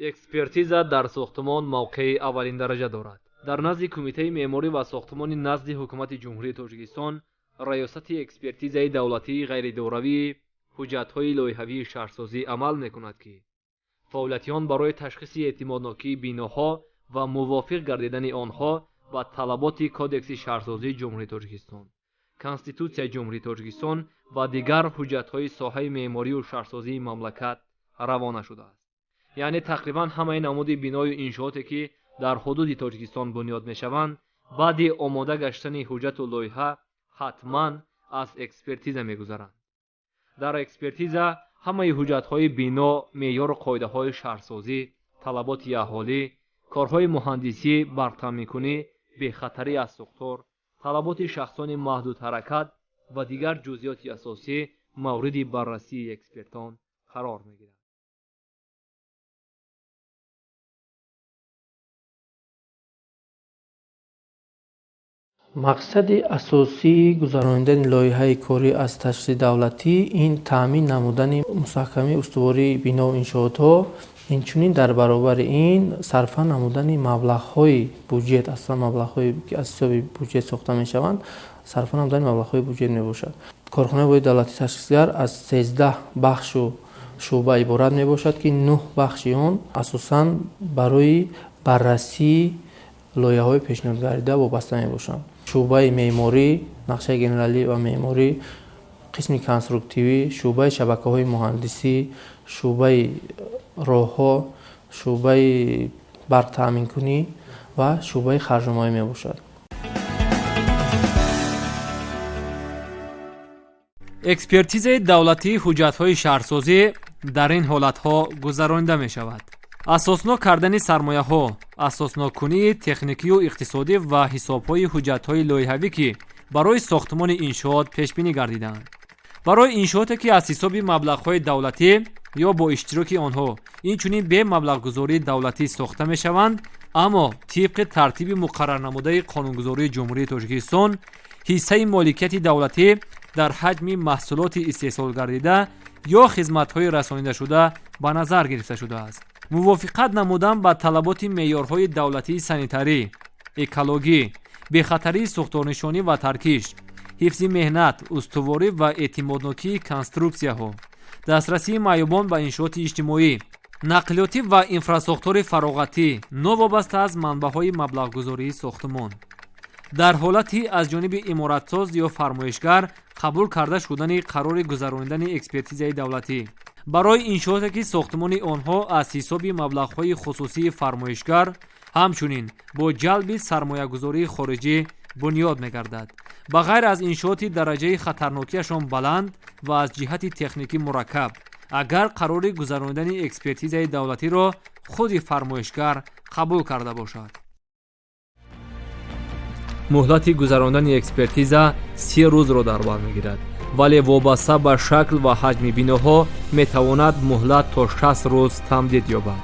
экспертиза дар сохтмон мавқеи аввалин дараҷа дорад. дар назди кумитаи меъморӣ ва сохтмони назди ҳукумати ҷумҳурии Тоҷикистон раёсати экспертизаи давлатии ғайридоравии ҳуҷҷатҳои лоиҳавии шаҳрсозӣ амал мекунад, ки фаъолиятиён барои ташхиси эътимоднокии биноҳо ва мувофиқ гардидани онҳо ба талаботи Кодекси шаҳрсозии Ҷумҳурии Тоҷикистон, Конститутсияи Ҷумҳурии Тоҷикистон ва дигар ҳуҷҷатҳои соҳаи меъморию шаҳрсозии мамлакат равона шудааст. яъне тақрибан ҳамаи намуди биную иншооте ки дар ҳудуди Тоҷикистон бунёд мешаванд, баъди омода гаштани ҳуҷҷату лоиҳа ҳатман аз экспертиза мегузаранд. дар экспертиза ҳамаи ҳуҷҷатҳои бино, меъёру қоидаҳои шаҳрсозӣ, талаботи аҳолӣ, корҳои муҳандисӣ, бартамикунӣ, бехатарӣ аз сӯхтор, талаботи шахсони маҳдудҳаракат ва дигар ҷузъиёти асосӣ мавриди баррасии экспертон қарор мегирад. мақсади асосии гузарондани лоиҳаи корӣ аз ташхиси давлатӣ ин таъмин намудани мустаҳкамии устувории бинову иншоотҳо, инчунин дар баробари ин сарфа намудани маблағҳои буҷет, асосан маблағҳои ки аз ҳисоби буҷет сохта мешаванд, сарфа намудани маблағҳои буҷет мебошад. Корхонаи воҳиди давлатии ташхисгар аз 13 бахшу шуъба иборат мебошад, ки 9 бахши он асосан барои баррасии лоиҳаҳои пешниҳодгарда вобаста мебошанд. шуъбаи меъморӣ, нақшаи генералӣ ва меъморӣ, қисми конструктивӣ, шуъбаи шабакаҳои муҳандисӣ, шуъбаи роҳҳо, шуъбаи барқтаъминкунӣ ва шуъбаи харҷномавӣ мебошад. экспертизаи давлатии ҳуҷҷатҳои шаҳрсозӣ дар ин ҳолатҳо гузаронида мешавад. асоснок кардани сармояҳо, асосноккунии техникию иқтисодӣ ва ҳисобҳои ҳуҷҷатҳои лоиҳавӣ, ки барои сохтмони иншоот пешбинӣ гардидаанд. барои иншооте ки аз ҳисоби маблағҳои давлатӣ ё бо иштироки онҳо, инчунин бе маблағгузории давлатӣ сохта мешаванд, аммо тибқи тартиби муқаррарнамудаи қонунгузории Ҷумҳурии Тоҷикистон, ҳиссаи моликияти давлатӣ дар ҳаҷми маҳсулоти истеҳсолгардида ё хизматҳои расонидашуда ба назар гирифта шудааст. мувофиқат намудан ба талаботи меъёрҳои давлатии санитарӣ, экологӣ, бехатарии сӯхторнишонӣ ва таркиш, ҳифзи меҳнат, устуворӣ ва эътимоднокии конструксияҳо, дастрасии маъюбон ба иншооти иҷтимоӣ, нақлиётӣ ва инфрасохтори фароғатӣ новобаста аз манбаъҳои маблағгузории сохтмон. дар ҳолати аз ҷониби иморатсоз ё фармоишгар қабул карда шудани қарори гузарондани экспертизаи давлатӣ барои иншооте ки сохтмони онҳо аз ҳисоби маблағҳои хусусии фармоишгар ҳамчунин бо ҷалби сармоягузории хориҷӣ бунёд мегардад. ба ғайр аз иншооти дараҷаи хатарнокиашон баланд ва аз ҷиҳати техникӣ мураккаб, агар қарори гузарондани экспертизаи давлатиро худи фармоишгар қабул карда бошад. муҳлати гузарондани экспертиза 30 рӯзро дар бар мегирад, вале вобаста ба шакл ва ҳаҷми биноҳо метавонад муҳлат то 60 рӯз тамдид ёбад.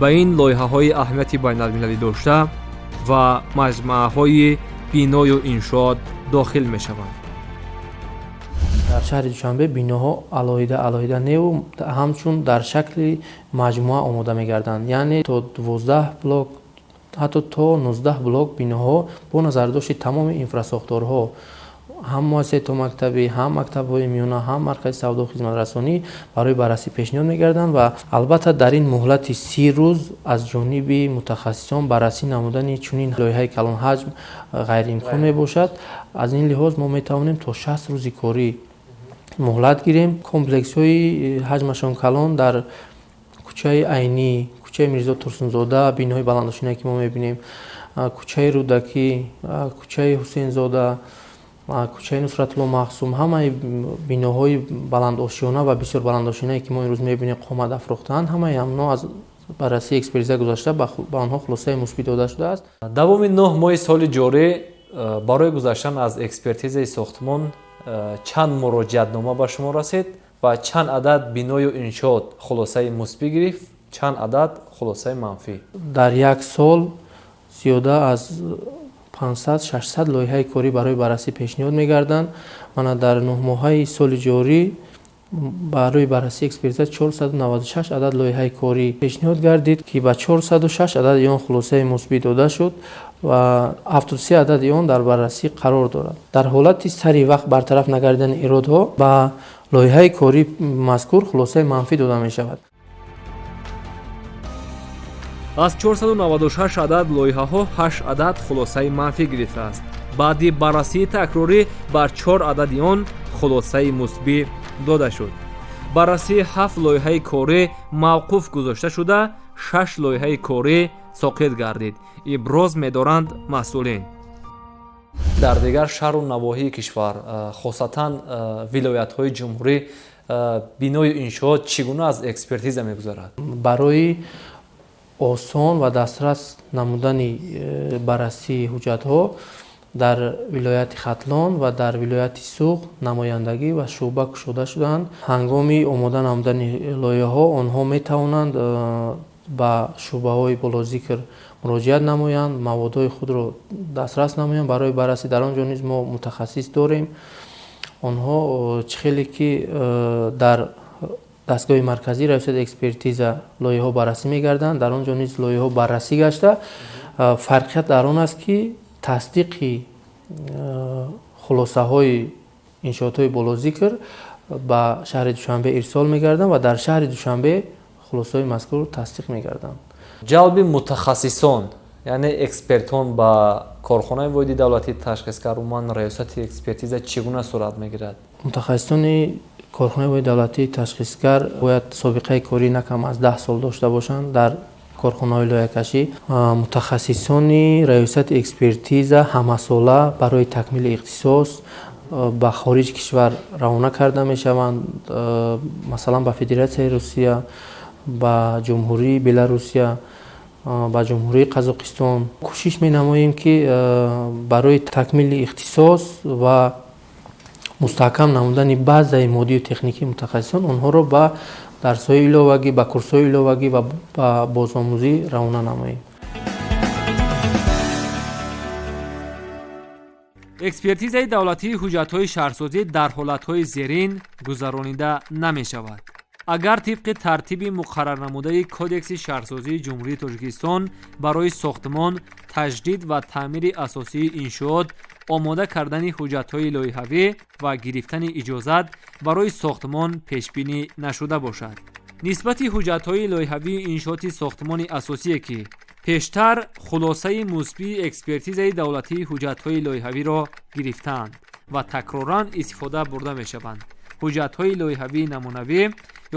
ба ин лоиҳаҳои аҳамияти байналмилалӣ дошта ва маҷмӯаҳои биную иншоот дохил мешаванд. дар шаҳри душанбе биноҳо алоҳида неву ҳамчун дар шакли маҷмӯа омода мегарданд, яъне то 12 блок ҳатто то 19 блок биноҳо бо назардошти тамоми инфрасохторҳо, ҳам муассисаи мактабӣ, ҳам мактабҳои миёна, ҳам маркази савдо хизматрасонӣ барои баррасӣ пешниҳод мегарданд ва албатта дар ин муҳлати 30 рӯз аз ҷониби мутахассисон баррасӣ намудани чунин лоиҳаи калонҳаҷм ғайриимкон мебошад. аз ин лиҳоз мо метавонем то 60 рӯзи корӣ муҳлат гирем. комплексҳои ҳаҷмашон калон дар кӯчаи Айнӣ, кӯчаи Мирзо Турсунзода, биноҳои баландошинаи ки мо мебинем, кӯчаи Рӯдакӣ, кӯчаи Ҳусейнзода, кӯчаи Нусратулло Маъсум, ҳамаи биноҳои баландошиёна ва бисёр баландошинае ки мо имрӯз мебинем қомат афрохтаанд, ҳамаи амно аз баррасии экспертиза гузашта ба онҳо хулосаи мусбит дода шудааст. давоми 9 моҳи соли ҷорӣ барои гузаштан аз экспертизаи сохтмон чанд муроҷиатнома ба шумо расид ва чанд адад биную иншоот хулосаи мусбӣ гирифт, чанд адад хулосаи манфӣ? дар як сол зиёда аз 500-600 лоиҳаи корӣ барои баррасӣ пешниҳод мегарданд. мана дар 9 моҳаи соли ҷорӣ барои баррасии экспертиза 496 адад лоиҳаи корӣ пешниҳод гардид, ки ба 406 адади он хулосаи мусбӣ дода шуд ва 73 адади он дар баррасӣ қарор дорад. Дар ҳолати сари вақт бартараф нагардидани иродҳо ба лоиҳаи кории мазкур хулосаи манфӣ дода мешавад. аз 496 адад лоиҳаҳо 8 адад хулосаи манфӣ гирифтааст. баъди баррасии такрорӣ бар 4 адади он хулосаи мусбӣ дода шуд. баррасии 7 лоиҳаи корӣ мавқуф гузошта шуда 6 лоиҳаи корӣ соқит гардид, иброз медоранд масъулин. дар дигар шаҳру навоҳии кишвар, хосатан вилоятҳои ҷумҳурӣ, бинои иншоот чӣ гуна аз экспертиза мегузарад? барои осон ва дастрас намудани баррасии ҳуҷҷатҳо дар вилояти хатлон ва дар вилояти суғ намояндагӣ ва шуъба кушода шуданд. ҳангоми омода намудани лоиҳаҳо онҳо метавонанд ба шуъбаҳои болозикр муроҷиат намоянд, маводҳои худро дастрас намоянд барои баррасӣ. дар он ҷо низ мо мутахассис дорем. онҳо чӣ хеле ки дар дастгоҳи марказии раёсати экспертиза лоиҳаҳо баррасӣ мегарданд, дар он ҷо низ лоиҳаҳо баррасӣ гашта, фарқият дар он аст ки тасдиқи хулосаҳои иншоотҳои болозикр ба шаҳри Душанбе ирсол мегарданд ва дар шаҳри Душанбе хулосаҳои мазкур тасдиқ мегарданд. ҷалби мутахассисон, яъне экспертон ба корхонаи воҳиди давлатии ташхисгар умуман раёсати экспертиза чӣ гуна сурат мегирад? мутахассисони корхонаи воҳиди давлатии ташхисгар бояд собиқаи корӣ на кам аз 10 сол дошта бошанд. дар корхонаҳои лоиҳакашӣ мутахассисони раёсати экспертиза ҳамасола барои такмили ихтисос ба хориҷи кишвар равона карда мешаванд. масалан ба Федератсияи Русия, ба ҷумҳурии Беларусия, ба ҷумҳурии Қазоқистон кӯшиш менамоем ки барои такмили ихтисос ва мустаҳкам намудани базаи моддию техникии мутахассисон онҳоро ба дарсҳои иловагӣ, ба курсҳои иловагӣ ва ба бозомӯзӣ равона намоем. экспертизаи давлатии ҳуҷҷатҳои шаҳрсозӣ дар ҳолатҳои зерин гузаронида намешавад. агар тибқи тартиби муқаррарнамудаи кодекси шаҳрсозии ҷумҳурии Тоҷикистон барои сохтмон, таҷдид ва таъмири асосии иншоот, омода кардани ҳуҷҷатҳои лоиҳавӣ ва гирифтани иҷозат барои сохтмон пешбинӣ нашуда бошад. нисбати ҳуҷҷатҳои лоиҳавии иншооти сохтмони асосие ки пештар хулосаи мусбии экспертизаи давлатии ҳуҷҷатҳои лоиҳавиро гирифтаанд ва такроран истифода бурда мешаванд. ҳуҷҷатҳои лоиҳавии намунавӣ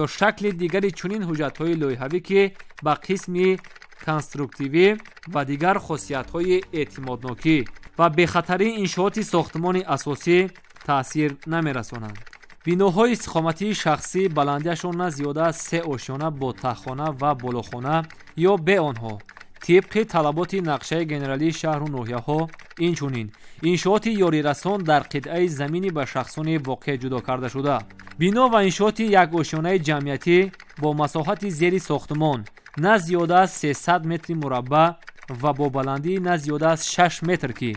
ё шакли дигари чунин ҳуҷҷатҳои лоиҳавӣ ки ба қисми конструктивӣ ва дигар хосиятҳои эътимоднокӣ ва бехатарии иншооти сохтмони асосӣ таъсир намерасонанд. биноҳои истиқоматии шахсӣ баландиашон на зиёда аз 3 ошёна бо таххона ва болохона ё бе онҳо тибқи талаботи нақшаи генералии шаҳру ноҳияҳо, инчунин иншооти ёрирасон дар қитъаи замини ба шахсони воқеъ ҷудо кардашуда, бино ва иншооти якошёнаи ҷамъиятӣ бо масоҳати зери сохтмон на зиёда аз 300 метри мураббаъ ва бо баландии на зиёда аз 6 метр ки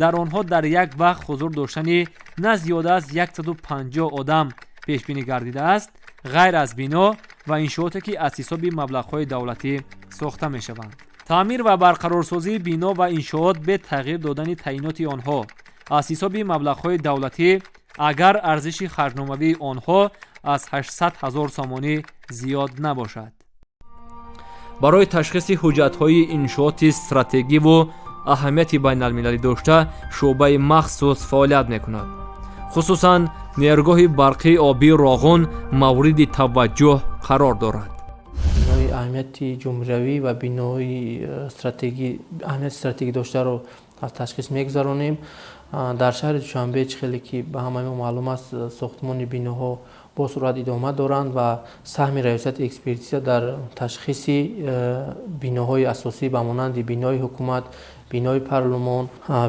дар онҳо дар як вақт ҳузур доштани на зиёда аз 150 одам пешбинӣ гардидааст, ғайр аз бино ва иншооте ки аз ҳисоби маблағҳои давлатӣ сохта мешаванд. таъмир ва барқарорсозии бино ва иншоот бе тағйир додани таъиноти онҳо аз ҳисоби маблағҳои давлатӣ агар арзиши харҷномавии онҳо аз 800 000 сомонӣ зиёд набошад. барои ташхиси ҳуҷҷатҳои иншооти стратегиву аҳамияти байналмилалӣ дошта шуъбаи махсус фаъолият мекунад. хусусан нерӯгоҳи барқии обии Роғун мавриди таваҷҷӯҳ қарор дорад. бинои аҳамияти ҷумҳуриявӣ ва бинои аҳамияти стратегӣ доштаро аз ташхис мегузаронем. дар шаҳри Душанбе чӣ хеле ки ба ҳамаи мо маълум аст, сохтмони биноҳо бо суръат идома доранд ва саҳми раёсати экспертиза дар ташхиси биноҳои асосӣ ба монанди бинои ҳукумат, бинои парлумон,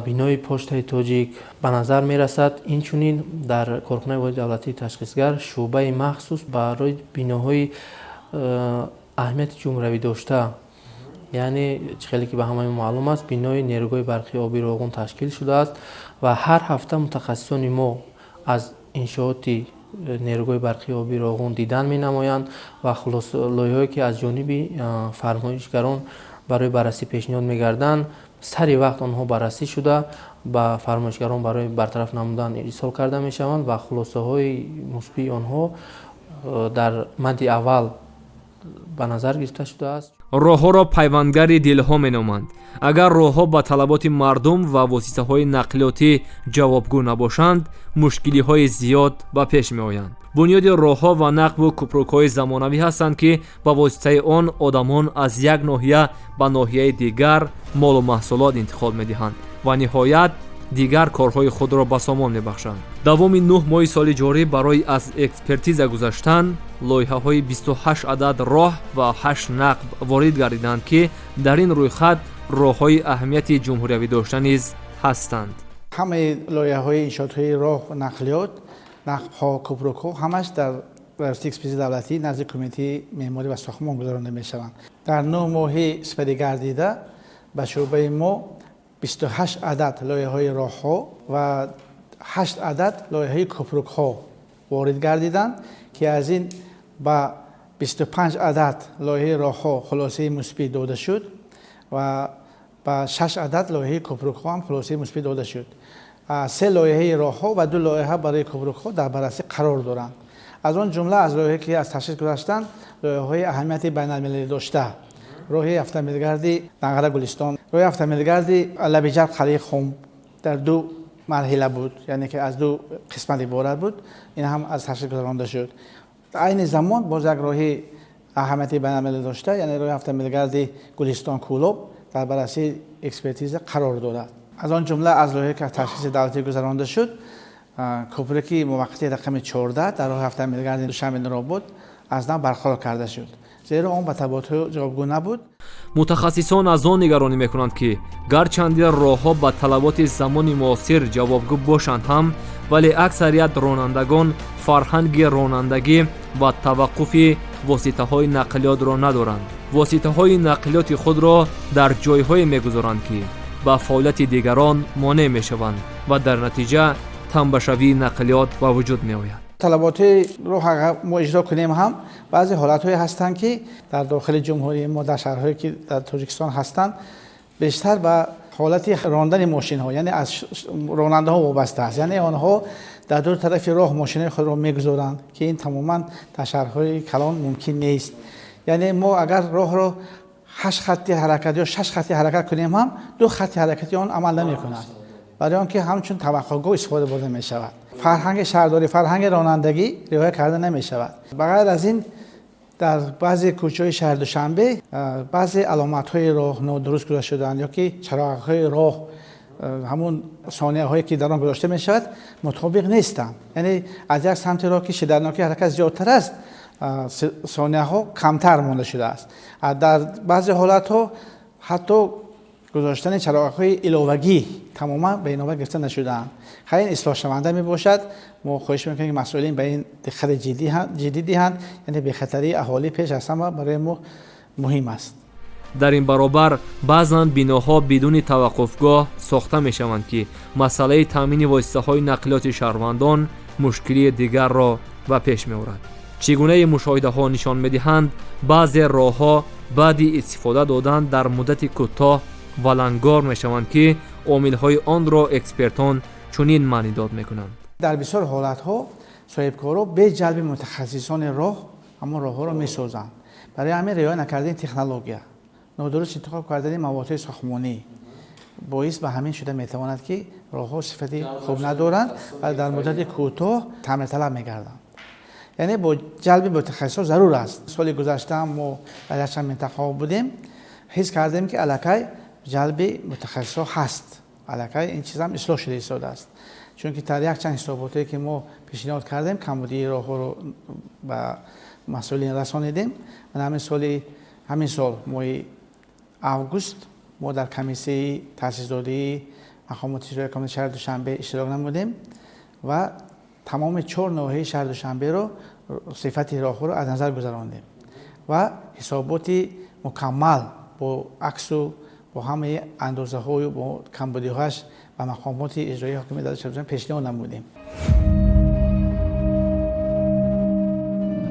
бинои почтаи тоҷик ба назар мерасад. инчунин дар корхонаи воҳиди давлатии ташхисгар шуъбаи махсус барои биноҳои аҳамияти ҷумҳуриявӣ дошта, яъне чӣ хеле ки ба ҳамаи мо маълум аст, бинои нерӯгоҳи барқии обии Роғун ташкил шудааст ва ҳар ҳафта мутахассисони мо аз иншооти нерӯҳои барқи оби роғун дидан менамоянд ва лоиҳое ки аз ҷониби фармоишгарон барои баррасӣ пешниҳод мегарданд сари вақт онҳо баррасӣ шуда ба фармоишгарон барои бартараф намудан ирсол карда мешаванд ва хулосаҳои мусбии онҳо дар мадди аввал ба назар гирифта шудааст. роҳҳоро пайвандгари дилҳо меноманд. агар роҳҳо ба талаботи мардум ва воситаҳои нақлиётӣ ҷавобгӯ набошанд, мушкилиҳои зиёд ба пеш меоянд. бунёди роҳҳо ва нақбу кӯпрукҳои замонавӣ ҳастанд ки ба воситаи он одамон аз як ноҳия ба ноҳияи дигар молу маҳсулот интиқол медиҳанд ва ниҳоят дигар корҳои худро ба сомон мебахшанд. давоми 9 моҳи соли ҷорӣ барои аз экспертиза гузаштан лоиҳаҳои 28 адад роҳ ва 8 нақб ворид гардиданд ки дар ин рӯйхат роҳҳои аҳамияти ҷумҳуриявӣ дошта низ ҳастанд. ҳамаи лоиҳаҳои иншоотҳои роҳ ва нақлиёт, нақбҳо, кӯпрукҳо ҳамаш дар раёсати экспертизаи давлатӣ назди кумитаи меъморӣ ва сохтмон гузаронда мешаванд. дар 9 моҳи сипари гардида ба шӯъбаи мо 28 адад лоиҳаҳои роҳҳо ва 8 адад лоиҳаҳои кӯпрукҳо ворид гардиданд ки аз ин ба 25 адад лоиҳаи роҳҳо хулосаи мусбӣ дода шуд ва ба 6 адад лоиҳаи кӯпрукҳо ҳам хулосаи мусбӣ дода шуд. 3 лоиҳаи роҳҳо ва 2 лоиҳа барои кӯпрукҳо дар баррасӣ қарор доранд. аз он ҷумла аз лоиҳае ки аз ташхис гузаштанд лоиҳаҳои аҳамияти байналмилалӣ дошта роҳи автомобилгарди Нағара Гулистон, роҳи автомобилгарди Лабиҷар Қалъаи Хум дар 2 марҳила буд, яъне ки аз 2 қисмат иборат буд. ин ҳам аз ташхис гузаронда шуд. айни замон боз як роҳи аҳамияти байналмилалӣ дошта, яъне роҳи автомобилгарди Гулистон Кӯлоб дар баррасии экспертиза қарор дорад. аз он ҷумла аз лоиҳае ки аз ташхиси давлатӣ гузаронда шуд, кӯпруки муваққати рақами 14 дар роҳи автомобилгарди Душанбе Нуробод аз нав барқарор карда шуд, зеро он ба талаботҳо ҷавобгӯ набуд. мутахассисон аз он нигаронӣ мекунанд ки гарчанде роҳҳо ба талаботи замони муосир ҷавобгӯ бошанд ҳам, вале аксарият ронандагон фарҳанги ронандагӣ ва таваққуфи воситаҳои нақлиётро надоранд. воситаҳои нақлиёти худро дар ҷойҳое мегузоранд ки ба фаъолияти дигарон монеъ мешаванд ва дар натиҷа тамбашавии нақлиёт ба вуҷуд меояд. талаботи роҳ агар мо иҷро кунем ҳам баъзе ҳолатҳое ҳастанд ки дар дохили ҷумҳурии мо дар шаҳрҳое ки дар тоҷикистон ҳастанд бештар ба ҳолати рондани мошинҳо, яъне аз ронандаҳо вобаста аст. яъне онҳо дар ду тарафи роҳ мошинаи худро мегузоранд ки ин тамоман дар шаҳрҳои калон мумкин нест. яъне мо агар роҳро 8 хатти ҳаракат ё 6 хатти ҳаракат кунем ҳам 2 хатти ҳаракати он амал намекунад, барои он ки ҳамчун таваққӯҳгоҳ истифода бурда мешавад. фарҳанги шаҳрдорӣ, фарҳанги ронандагӣ риоя карда намешавад. ба ғайр аз ин дар баъзе кӯчаҳои шаҳри Душанбе баъзе аломатҳои роҳ нодуруст гузашта шудаанд ё ки чароғакҳои роҳ ҳамун сонияҳое ки дар он гузошта мешавад мутобиқ нестанд. яъне аз як самти роҳ ки шиддатноки ҳаракат зиёдтар аст, сонияҳо камтар монда шудааст. дар баъзе ҳолатҳо ҳатто гузоштани чароғакҳои иловагӣ тамоман ба инобат гирифта нашудаанд. хай ин ислоҳшаванда мебошад. мо хоҳиш мекунем ки масъулин ба ин диққати ҷиддӣ диҳанд, яъне бехатарии аҳолӣ пеш аз ҳама барои мо муҳим аст. дар ин баробар баъзан биноҳо бидуни таваққуфгоҳ сохта мешаванд ки масъалаи таъмини воситаҳои нақлиёти шаҳрвандон мушкилии дигарро ба пеш меорад. чӣ гунае мушоҳидаҳо нишон медиҳанд, баъзе роҳҳо баъди истифода додан дар муддати кӯтоҳ валангор мешаванд ки омилҳои онро экспертон чунин маънӣ дод мекунанд. дар бисёр ҳолатҳо соҳибкоро бе ҷалби мутахассисони роҳ ҳамон роҳҳоро месозанд. барои ҳамин риоя накардани технология, нодуруст интихоб кардани маводҳои сохтмонӣ боис ба ҳамин шуда метавонад ки роҳҳо сифати хуб надоранд ва дар муддати кӯтоҳ таъмирталаб мегарданд. яъне бо ҷалби мутахассисон зарур аст. соли гузашта мо дар якчанд минтақаҳо будем, ҳис кардем ки аллакай ҷалби мутахассисҳо ҳаст, аллакай ин чиз ҳам ислоҳ шуда истодааст. чунки дар якчанд ҳисоботое ки мо пешниҳод кардем камбудии роҳҳоро ба масъулин расонидем. ҳамин сол моҳи август мо дар комиссияи таъсисдодии мақомоти иҷроии комилаи шаҳри Душанбе иштирок намудем ва тамоми 4 ноҳияи шаҳри Душанберо сифати роҳҳоро аз назар гузарондем ва ҳисоботи мукаммал бо аксу бо ҳамаи андозаҳою бо камбудиҳояш ба мақомоти иҷроии ҳокимияти давлати шаҳри Душанбе пешниҳод намудем.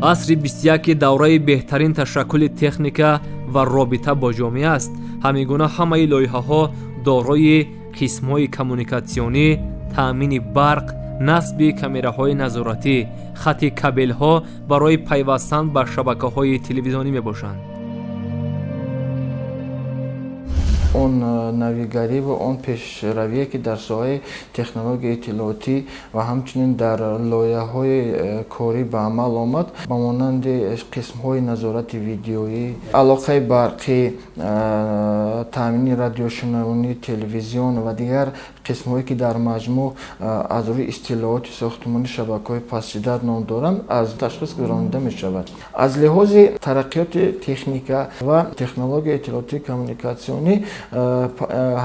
асри 21 давраи беҳтарин ташаккули техника ва робита бо ҷомеа аст. ҳамин гуна ҳамаи лоиҳаҳо дорои қисмҳои коммуникатсионӣ, таъмини барқ, насби камераҳои назоратӣ, хати кабелҳо барои пайвастан ба шабакаҳои телевизионӣ мебошанд. он навигарӣ ва он пешравие ки дар соҳаи технологияи иттилоотӣ ва ҳамчунин дар лоиҳаҳои корӣ ба амал омад ба монанди қисмҳои назорати видеоӣ, алоқаи барқӣ, таъмини радиошунавӣ, телевизион ва дигар қисмҳое ки дар маҷмӯъ аз рӯи истилооти сохтмони шабакаҳои пасшиддат ном доранд аз ташхис гузаронида мешавад. аз лиҳози тараққиёти техника ва технологияи иттилоотии коммуникатсионӣ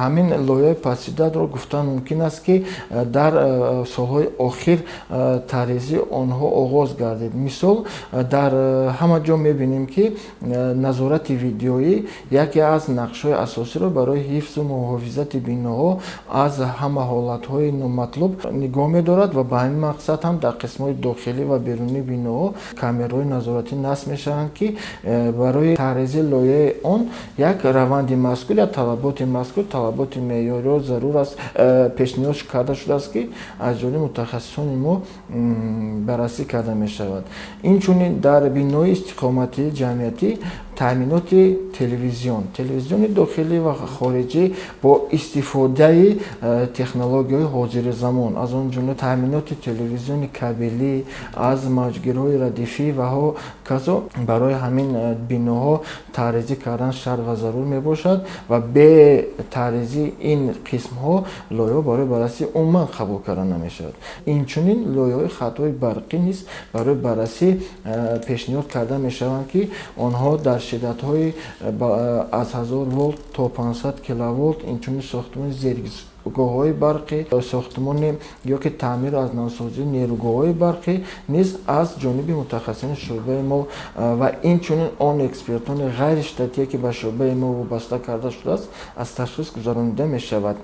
ҳамин лоиҳаи пасшиддатро гуфтан мумкин аст ки дар солҳои охир тарҳрезии онҳо оғоз гардид. мисол дар ҳама ҷо мебинем ки назорати видеоӣ яке аз нақшҳои асосиро барои ҳифзу муҳофизати биноҳо аз ҳама ҳолатҳои номатлуб нигоҳ медорад ва ба ҳамин мақсад ҳам дар қисмҳои дохилӣ ва берунии биноҳо камераҳои назоратӣ насб мешаванд ки барои тарҳрезии лоиҳаи он як раванди мазкур я талаботи мазкур талаботи меъёриро зарур аст пешниҳод карда шудааст ки аз ҷониби мутахассисони мо баррасӣ карда мешавад. инчунин дар бинои истиқоматии ҷамъиятӣ таъминоти телевизиони дохилӣ ва хориҷӣ бо истифодаи технологияҳои ҳозири замон, аз он ҷумла таъминоти телевизиони кабелӣ аз мавҷгирҳои радифӣ ва ҳоказо барои ҳамин биноҳо тарҳрезӣ кардан шарт ва зарур мебошад ва бе тарҳрезии ин қисмҳо лоиҳаҳо барои баррасӣ умуман қабул карда намешавад. инчунин лоиҳаҳои хатҳои барқӣ низ барои баррасӣ пешниҳод карда мешаванд ки онҳо дар шиддатҳои аз 1000 волт то 500 киловолт, инчунин сохтмони зергоҳҳои барқӣ, сохтмони ё ки таъмиру аз навсозии нерӯгоҳҳои барқӣ низ аз ҷониби мутахассисони шӯъбаи мо ва инчунин он экспертони ғайриштатие ки ба шӯъбаи мо вобаста карда шудааст аз ташхис гузаронида мешавад.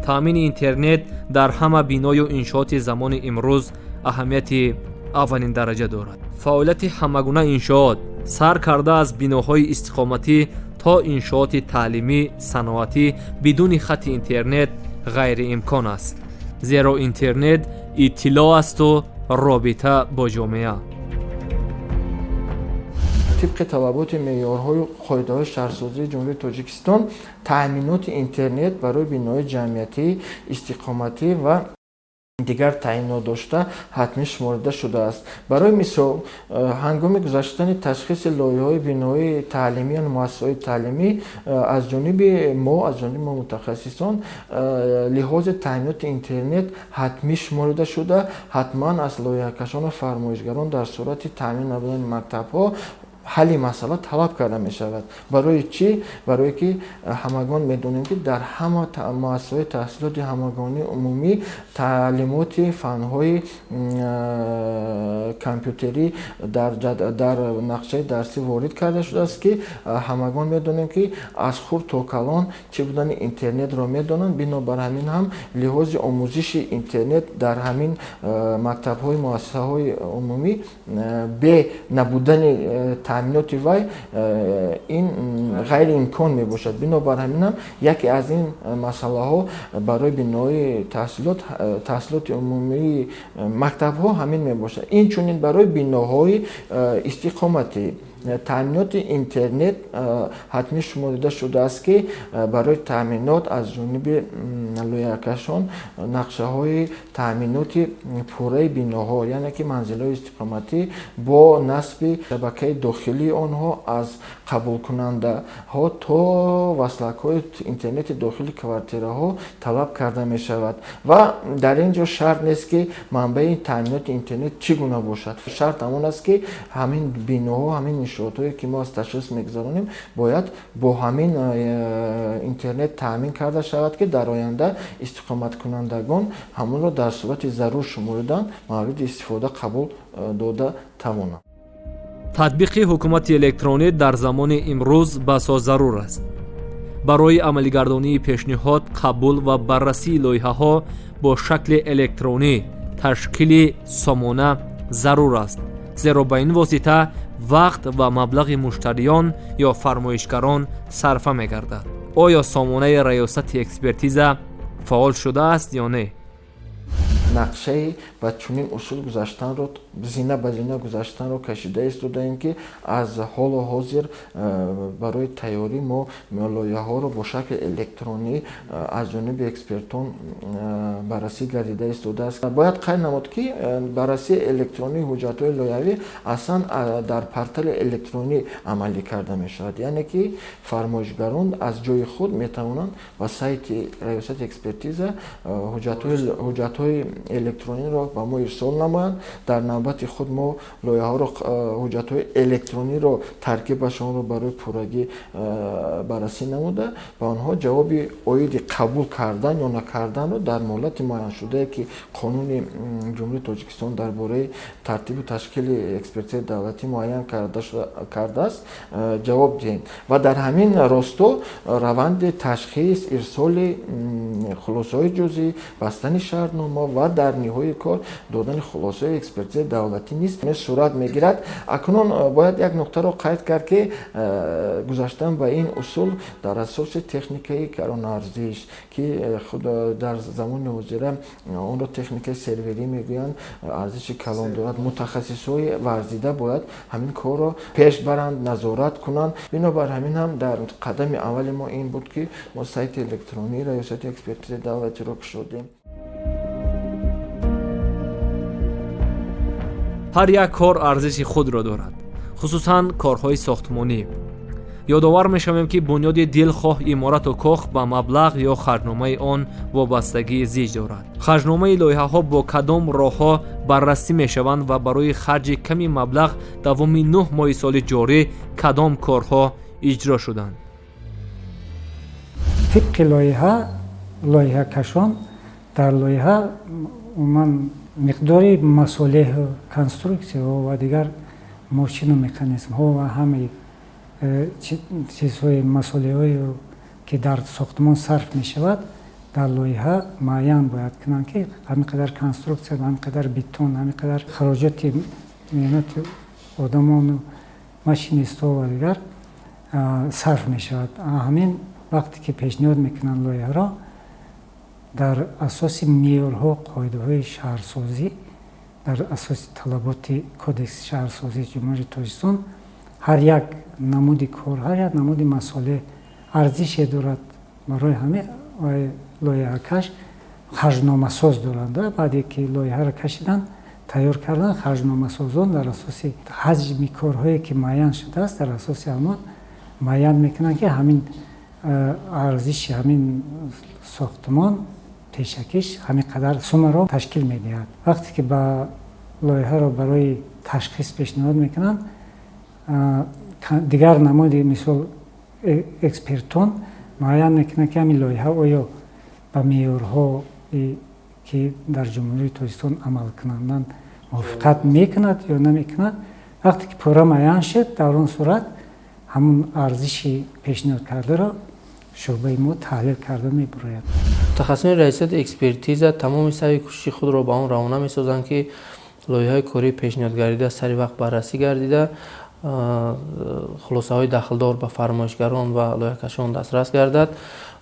таъмини интернет дар ҳама биною иншооти замони имрӯз аҳамияти аввалин дараҷа дорад. фаъолияти ҳамагуна иншоот сар карда аз биноҳои истиқоматӣ то иншооти таълимӣ, саноатӣ бидуни хати интернет ғайриимкон аст. зеро интернет иттилоъ асту робита бо ҷомеа. тибқи талаботи меъёрҳои қоидаҳои шаҳрсозии ҷумҳурии Тоҷикистон таъминоти интернет барои биноҳои ҷамъиятӣ, истиқоматӣ ва дигар таъйинот дошта ҳатмӣ шуморида шудааст. барои мисол ҳангоми гузаштани ташхиси лоиҳаҳои биноҳои таълимӣ я муассисаҳои таълимӣ аз ҷониби мо мутахассисон лиҳози таъминоти интернет ҳатмӣ шуморида шуда ҳатман аз лоиҳакашону фармоишгарон дар сурати таъмин набудани мактабҳо ҳалли масъала талаб карда мешавад. барои чӣ? барое ки ҳамагон медонем ки дар ҳама муассисаҳои таҳсилоти ҳамагонии умумӣ таълимоти фанҳои компютерӣ дар нақшаи дарсӣ ворид карда шудааст ки ҳамагон медонем ки аз хурд то калон чӣ будани интернетро медонанд. бинобар ҳамин ҳам лиҳози омӯзиши интернет дар ҳамин мактабҳои муассисаҳои умумӣ бе набудани таъминоти вай ин ғайриимкон мебошад. бинобар ҳамин ҳам яке аз ин масъалаҳо барои бинои таҳсилоти умумии мактабҳо ҳамин мебошад. инчунин барои биноҳои истиқоматӣ таъминоти интернет ҳатмӣ шуморида шудааст ки барои таъминот аз ҷониби лоиҳакашон нақшаҳои таъминоти пурраи биноҳо яъне ки манзилҳои истиқоматӣ бо насби шабакаи дохилии онҳо аз қабулкунандаҳо то васлакҳои интернети дохили квартираҳо талаб карда мешавад ва дар ин ҷо шарт нест ки манбаи таъминоти интернет чӣ гуна бошад. шарт ҳамон аст ки ҳамин биноҳо ҳамин иншоотҳое ки мо аз ташхис мегузаронем бояд бо ҳамин интернет таъмин карда шавад ки дар оянда истиқоматкунандагон ҳамонро дар сурати зарур шуморидан мавриди истифода қабул дода тавонанд. татбиқи ҳукумати электронӣ дар замони имрӯз басо зарур аст. барои амалигардонии пешниҳод, қабул ва баррасии лоиҳаҳо бо шакли электронӣ, ташкили сомона зарур аст, зеро ба ин восита вақт ва маблағи муштариён ё фармоишгарон сарфа мегардад. оё сомонаи раёсати экспертиза фаъол шудааст ё не? нақшаи ба чунин усул гузаштанро зина ба зина гузаштанро кашида истодаем ки аз ҳолу ҳозир барои тайёрӣ мо лоиҳаҳоро бо шакли электронӣ аз ҷониби экспертон баррасӣ гардида истодааст. Бояд қайд намуд ки баррасии электронии ҳуҷҷатҳои лоиҳавӣ аслан дар портали электронӣ амалӣ карда мешавад, яъне ки фармоишгарон аз ҷои худ метавонанд ба сайти раёсати экспертиза ҳуҷҷатҳои электрониро ба мо ирсол намоянд. Дар навбати худ мо лоиҳаҳоро ҳуҷҷатҳои электрониро таркибашонро барои пуррагӣ баррасӣ намуда ба онҳо ҷавоби оиди қабул кардан ё накарданро дар муҳлати муайяншудае ки қонуни ҷумҳурии Тоҷикистон дар бораи тартибу ташкили экспертизаи давлатӣ муайян кардааст ҷавоб диҳем ва дар ҳамин росто раванди ташхис, ирсоли хулосаҳои ҷузъӣ, бастани шартнома ва дар ниҳояи кор додани хулосаи экспертизаи давлатӣ низ сурат мегирад. Акнун бояд як нуқтаро қайд кард ки гузаштан ба ин усул дар асоси техникаи каронарзиш ки худ дар замони ҳозира онро техникаи серверӣ мегӯянд, арзиши калон дорад. Мутахассисҳои варзида бояд ҳамин корро пеш баранд, назорат кунанд. Бинобар ҳамин ҳам дар қадами аввали мо ин буд ки мо сайти электронии раёсати экспертизаи давлатиро кушодем. ҳар як кор арзиши худро дорад, хусусан корҳои сохтмонӣ. ёдовар мешавем ки бунёди дилхоҳ иморату кох ба маблағ ё харҷномаи он вобастагии зич дорад. харҷномаи лоиҳаҳо бо кадом роҳҳо баррасӣ мешаванд ва барои харҷи ками маблағ давоми 9 моҳи соли ҷорӣ кадом корҳо иҷро шуданд? тибқи лоиҳакашон дар лоиҳа умуман миқдори масолеҳу конструксияҳо ва дигар мошину механизмҳо ва ҳамаи чизҳои масолеҳое ки дар сохтмон сарф мешавад дар лоиҳа муайян бояд кунанд ки ҳамин қадар конструксия, ҳамин қадар бетон, ҳамин қадар хароҷоти меҳнати одамону машинистҳо ва дигар сарф мешавад. ҳамин вақте ки пешниҳод мекунанд лоиҳаро дар асоси меъёрҳо, қоидаҳои шаҳрсозӣ, дар асоси талаботи кодекси шаҳрсозии ҷумҳурии Тоҷикистон ҳар як намуди кор, ҳар як намуди масолеҳ арзише дорад. барои ҳамин лоиҳакаш харҷномасоз дорад. баъде ки лоиҳаро кашидан, тайёр кардан, харҷномасозон дар асоси ҳаҷми корҳое ки муайян шудааст, дар асоси ҳамон муайян мекунанд ки ҳамин арзиши ҳамин сохтмон пешакиш ҳамин қадар сумаро ташкил медиҳад. вақте ки ба лоиҳаро барои ташхис пешниҳод мекунанд, дигар намуди мисол экспертон муайян мекунад ки ҳамин лоиҳа оё ба меъёрҳои ки дар ҷумҳурии Тоҷикистон амал кунанданд мувофиқат мекунад ё намекунад. вақте ки пурра муайян шуд, дар он сурат ҳамун арзиши пешниҳод кардаро шӯъбаи мо таҳлил карда мебурояд. мутахассисони раисати экспертиза тамоми саъи кӯшиши худро ба он равона месозанд ки лоиҳаи кории пешниҳодгардида сари вақт баррасӣ гардида, хулосаҳои дахлдор ба фармоишгарон ва лоиҳакашон дастрас гардад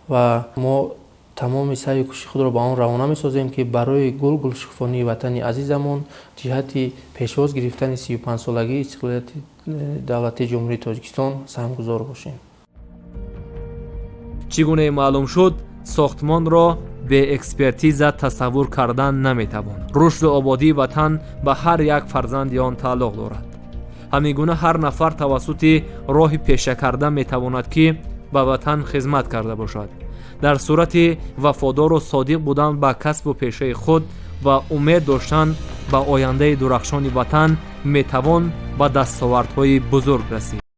ва мо тамоми саъи кӯшиши худро ба он равона месозем ки барои гулшуфонии ватани азизамон ҷиҳати пешвоз гирифтани 35-солагии истиқлолияти давлати ҷумҳурии Тоҷикистон саҳмгузор бошем. чӣ гуна маълум шуд, сохтмонро бе экспертиза тасаввур кардан наметавон. рушду ободии ватан ба ҳар як фарзанди он тааллуқ дорад. ҳамин гуна ҳар нафар тавассути роҳи пеша карда метавонад ки ба ватан хизмат карда бошад. дар сурати вафодору содиқ будан ба касбу пешаи худ ва умед доштан ба ояндаи дурахшони ватан метавон ба дастовардҳои бузург расид.